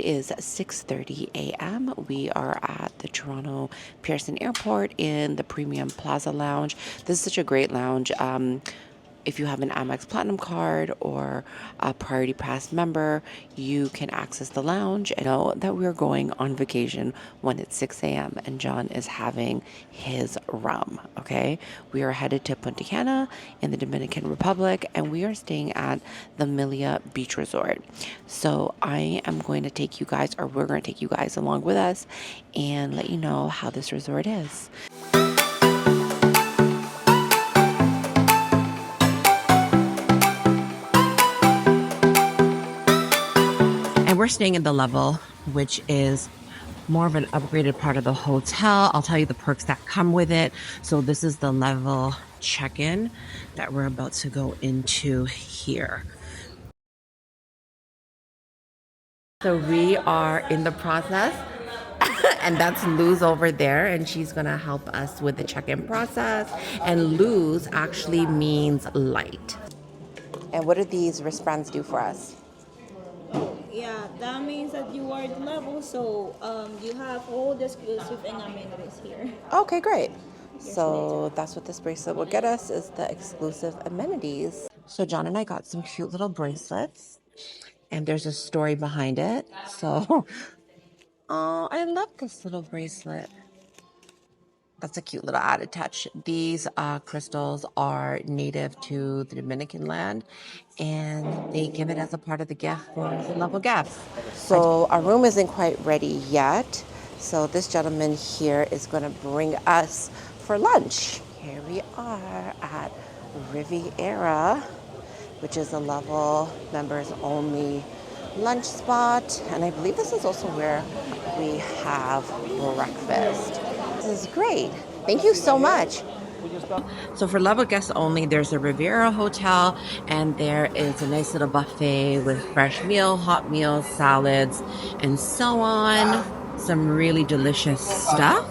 is 6:30 a.m. We are at the Toronto Pearson Airport in the Premium Plaza Lounge. This is such a great lounge. If you have an Amex Platinum card or a Priority Pass member, you can access the lounge. And know that we're going on vacation when it's 6 a.m. and John is having his rum, okay? We are headed to Punta Cana in the Dominican Republic, and we are staying at the Melia Beach Resort. So I am going to take you guys, or we're going to take you guys along with us and let you know how this resort is. And we're staying in the level, which is more of an upgraded part of the hotel. I'll tell you the perks that come with it. So this is the level check-in that we're about to go into here. So we are in the process, and that's Luz over there, and she's gonna help us with the check-in process. And Luz actually means light. And what do these wristbands do for us? Yeah, that means that you are at level, so you have all the exclusive and amenities here. Okay, great. So that's what this bracelet will get us, is the exclusive amenities. So John and I got some cute little bracelets, and there's a story behind it. So, oh, I love this little bracelet. That's a cute little added touch. These crystals are native to the Dominican land, and they give it as a part of the gift for the level guests. So our room isn't quite ready yet. So this gentleman here is going to bring us for lunch. Here we are at Rivière, which is a level members only lunch spot. And I believe this is also where we have breakfast. This is great. Thank you so much. So for level guests only, there's a Riviera hotel, and there is a nice little buffet with fresh meal, hot meals, salads, and so on. Some really delicious stuff.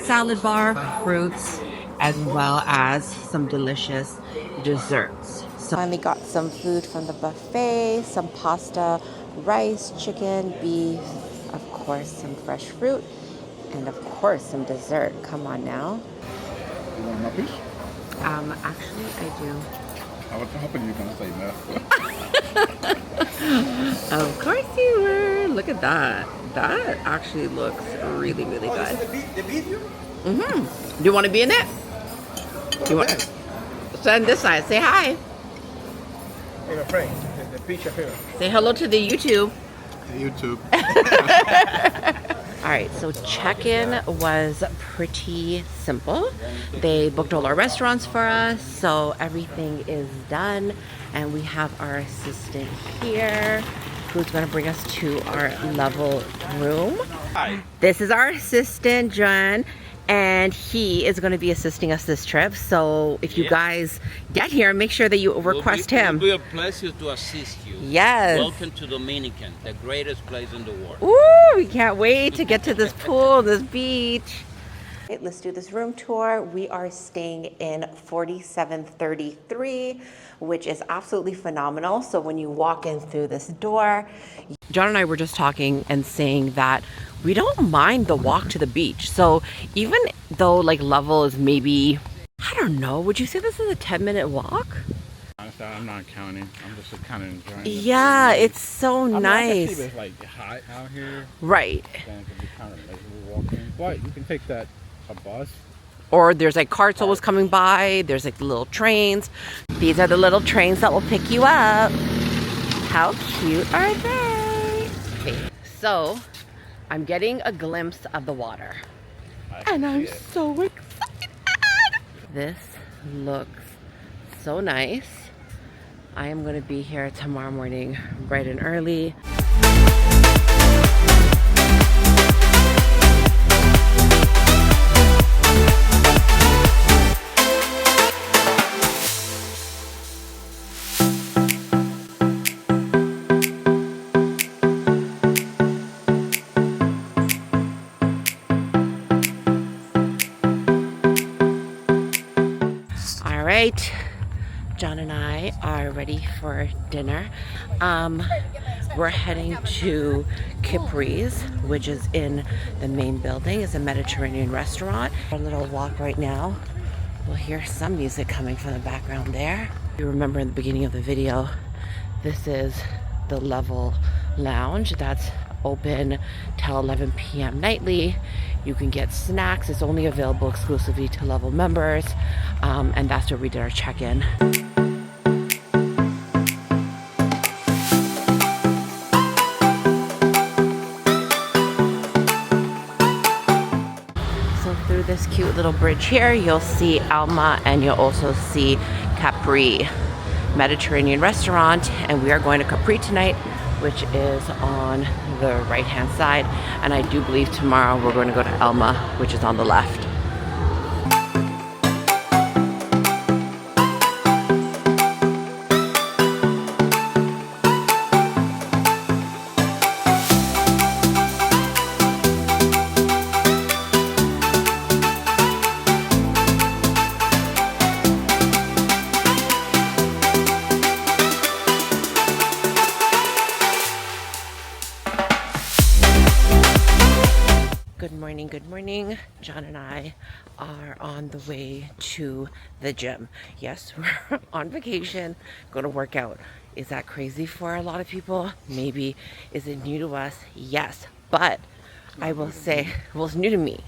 Salad bar, fruits, as well as some delicious desserts. So finally got some food from the buffet, some pasta, rice, chicken, beef, of course, some fresh fruit, and of course some dessert. Come on now. You want muppies? Actually I do. I was hoping you were going to say no. Of course you were. Look at that. That actually looks really, really good. The video? Mm-hmm. Do you want to be in it? You want? Stand this side. Say hi. Hey, my friend, the picture here. Say hello to the YouTube. Hey, YouTube. All right, so check-in was pretty simple. They booked all our restaurants for us, so everything is done. And we have our assistant here who's going to bring us to our level room. Hi. This is our assistant, John, and he is going to be assisting us this trip. So if you guys get here, make sure that you request him. It will be a pleasure to assist you. Yes. Welcome to Dominican, the greatest place in the world. Ooh, we can't wait to get to this pool, this beach. Okay, let's do this room tour. We are staying in 4733, which is absolutely phenomenal. So when you walk in through this door, John and I were just talking and saying that we don't mind the walk to the beach. So even though like level is maybe, I don't know, would you say this is a 10-minute walk? Honestly, I'm not counting. I'm just kind of enjoying it. Yeah, it's so nice. I can see it's like hot out here. Right. Then it can be kind of like we're walking. But you can take that a bus. Or there's like carts always coming by. There's like the little trains. These are the little trains that will pick you up. How cute are they? Okay, so I'm getting a glimpse of the water. And I'm so excited. This looks so nice. I am going to be here tomorrow morning bright and early. All right. John and I are ready for dinner. we're heading to Capri's, which is in the main building. It's a Mediterranean restaurant. A little walk right now. We'll hear some music coming from the background there. You remember in the beginning of the video, this is the Level Lounge that's open till 11 p.m. nightly. You can get snacks. It's only available exclusively to Level members, and that's where we did our check-in. So through this cute little bridge here, you'll see Alma, and you'll also see Capri Mediterranean restaurant, and we are going to Capri tonight, which is on the right hand side, and I do believe tomorrow we're going to go to Alma, which is on the left. Good morning. John and I are on the way to the gym. Yes, we're on vacation, going to work out. Is that crazy for a lot of people? Maybe. Is it new to us? Yes. But I will say, well, it's new to me.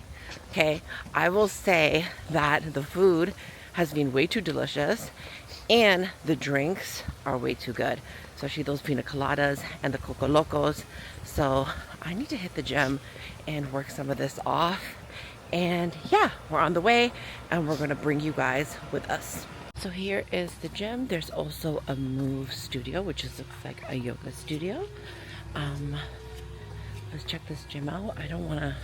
Okay. I will say that the food has been way too delicious and the drinks are way too good. Especially those pina coladas and the Coco Locos. So I need to hit the gym and work some of this off. And yeah, we're on the way and we're gonna bring you guys with us. So here is the gym. There's also a move studio, which looks like a yoga studio. Let's check this gym out. I don't wanna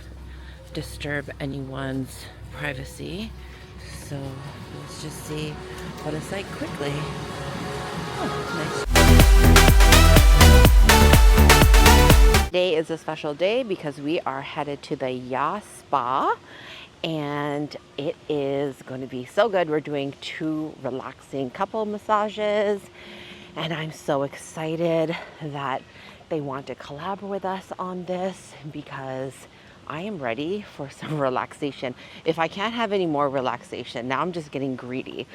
disturb anyone's privacy. So let's just see what it's like quickly. Oh, nice. Today is a special day because we are headed to the Ya Spa, and it is going to be so good. We're doing 2 relaxing couple massages, and I'm so excited that they want to collaborate with us on this because I am ready for some relaxation. If I can't have any more relaxation, now I'm just getting greedy.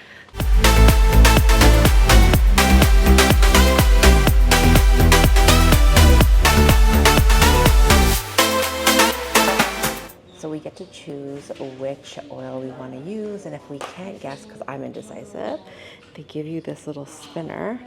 So we get to choose which oil we want to use, and if we can't guess, because I'm indecisive, they give you this little spinner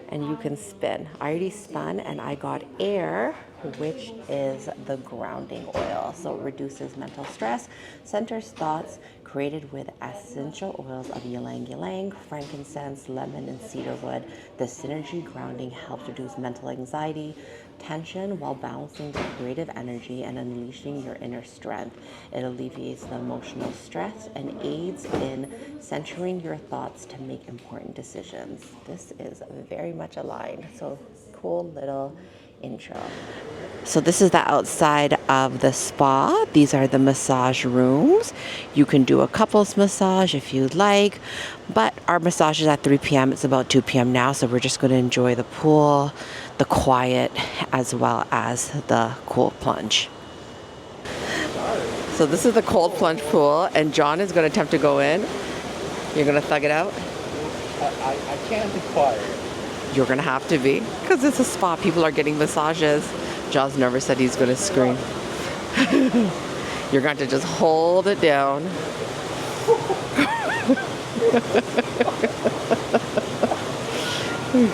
and you can spin. I already spun and I got Air, which is the grounding oil. So it reduces mental stress, centers thoughts, created with essential oils of ylang ylang, frankincense, lemon, and cedarwood. The synergy grounding helps reduce mental anxiety, tension, while balancing the creative energy and unleashing your inner strength. It alleviates the emotional stress and aids in centering your thoughts to make important decisions. This is very much aligned. So cool little intro. So this is the outside of the spa. These are the massage rooms. You can do a couples massage if you'd like, but our massage is at 3 p.m. It's about 2 p.m. now, so we're just going to enjoy the pool, the quiet, as well as the cold plunge. So this is the cold plunge pool, and John is going to attempt to go in. You're going to thug it out? I can't be quiet. You're going to have to be, because it's a spa. People are getting massages. John's nervous that he's going to scream. You're going to just hold it down. Let's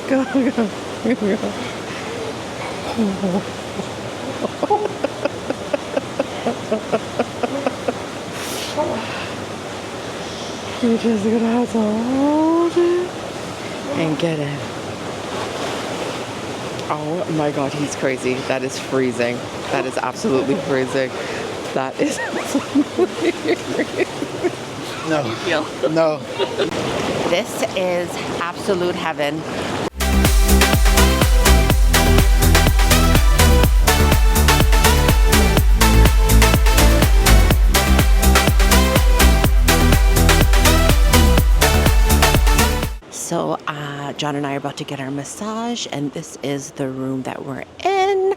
go. You're just gonna have to hold it and get it. Oh my God, he's crazy. That is freezing. That is absolutely freezing. That is absolutely freezing. No. No. This is absolute heaven. John and I are about to get our massage, and this is the room that we're in.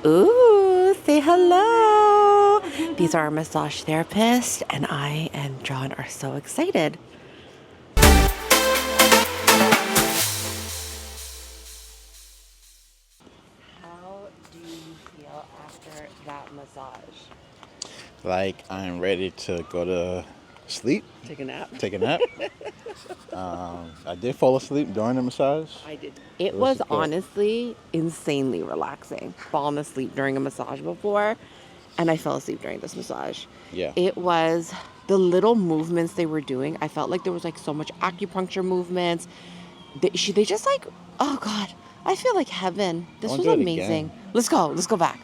Ooh, say hello. These are our massage therapists, and I and John are so excited. How do you feel after that massage? Like I'm ready to go to sleep, Take a nap? take a nap. I did fall asleep during the massage. I did. It was was good. honestly insanely relaxing. Fallen asleep during a massage before, and I fell asleep during this massage. Yeah. It was the little movements they were doing. I felt like there was like so much acupuncture movements. They just like, oh God, I feel like heaven. This Wanna was do it amazing. again. Let's go. Let's go back.